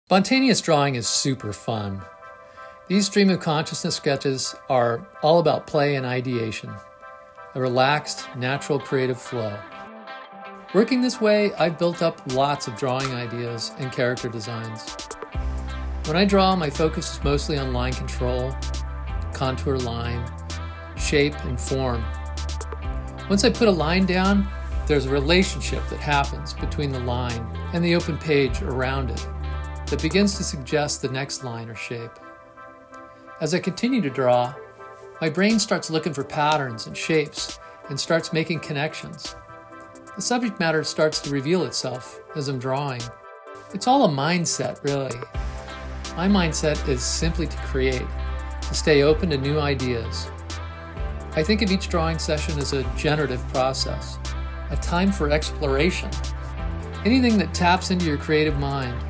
Spontaneous drawing is super fun. These stream of consciousness sketches are all about play and ideation, a relaxed, natural creative flow. Working this way, I've built up lots of drawing ideas and character designs. When I draw, my focus is mostly on line control, contour line, shape, and form. Once I put a line down, there's a relationship that happens between the line and the open page around it that begins to suggest the next line or shape. As I continue to draw, my brain starts looking for patterns and shapes and starts making connections. The subject matter starts to reveal itself as I'm drawing. It's all a mindset, really. My mindset is simply to create, to stay open to new ideas. I think of each drawing session as a generative process, a time for exploration. Anything that taps into your creative mind,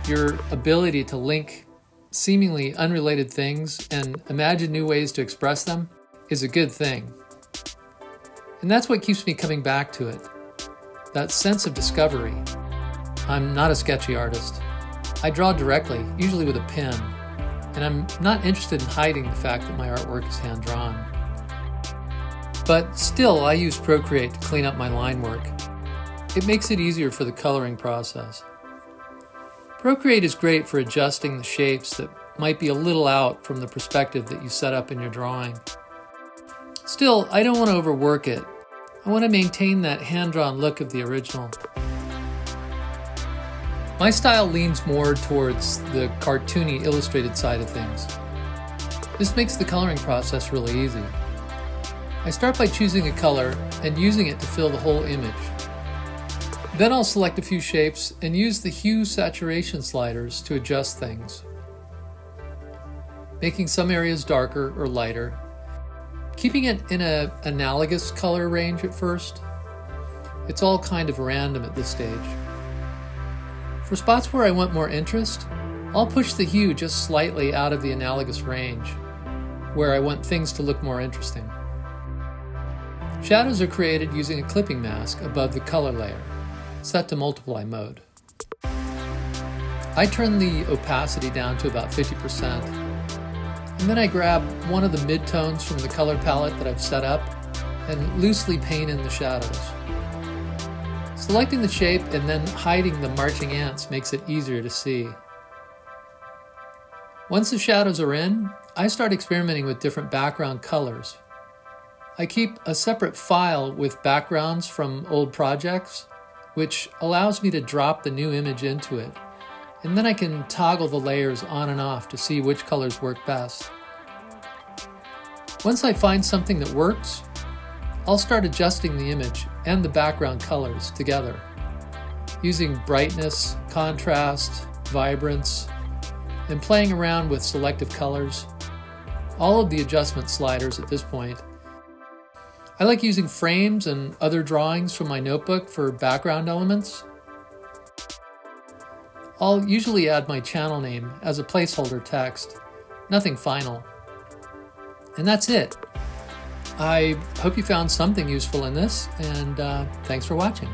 your ability to link seemingly unrelated things and imagine new ways to express them, is a good thing. And that's what keeps me coming back to it, that sense of discovery. I'm not a sketchy artist. I draw directly, usually with a pen, and I'm not interested in hiding the fact that my artwork is hand-drawn. But still, I use Procreate to clean up my line work. It makes it easier for the coloring process. Procreate is great for adjusting the shapes that might be a little out from the perspective that you set up in your drawing. Still, I don't want to overwork it. I want to maintain that hand-drawn look of the original. My style leans more towards the cartoony, illustrated side of things. This makes the coloring process really easy. I start by choosing a color and using it to fill the whole image. Then I'll select a few shapes and use the hue saturation sliders to adjust things, making some areas darker or lighter, keeping it in an analogous color range at first. It's all kind of random at this stage. For spots where I want more interest, I'll push the hue just slightly out of the analogous range, where I want things to look more interesting. Shadows are created using a clipping mask above the color layer, set to multiply mode. I turn the opacity down to about 50%, and then I grab one of the midtones from the color palette that I've set up and loosely paint in the shadows. Selecting the shape and then hiding the marching ants makes it easier to see. Once the shadows are in, I start experimenting with different background colors. I keep a separate file with backgrounds from old projects, which allows me to drop the new image into it, and then I can toggle the layers on and off to see which colors work best. Once I find something that works, I'll start adjusting the image and the background colors together, using brightness, contrast, vibrance, and playing around with selective colors, all of the adjustment sliders at this point. I like using frames and other drawings from my notebook for background elements. I'll usually add my channel name as a placeholder text, nothing final. And that's it. I hope you found something useful in this, and thanks for watching.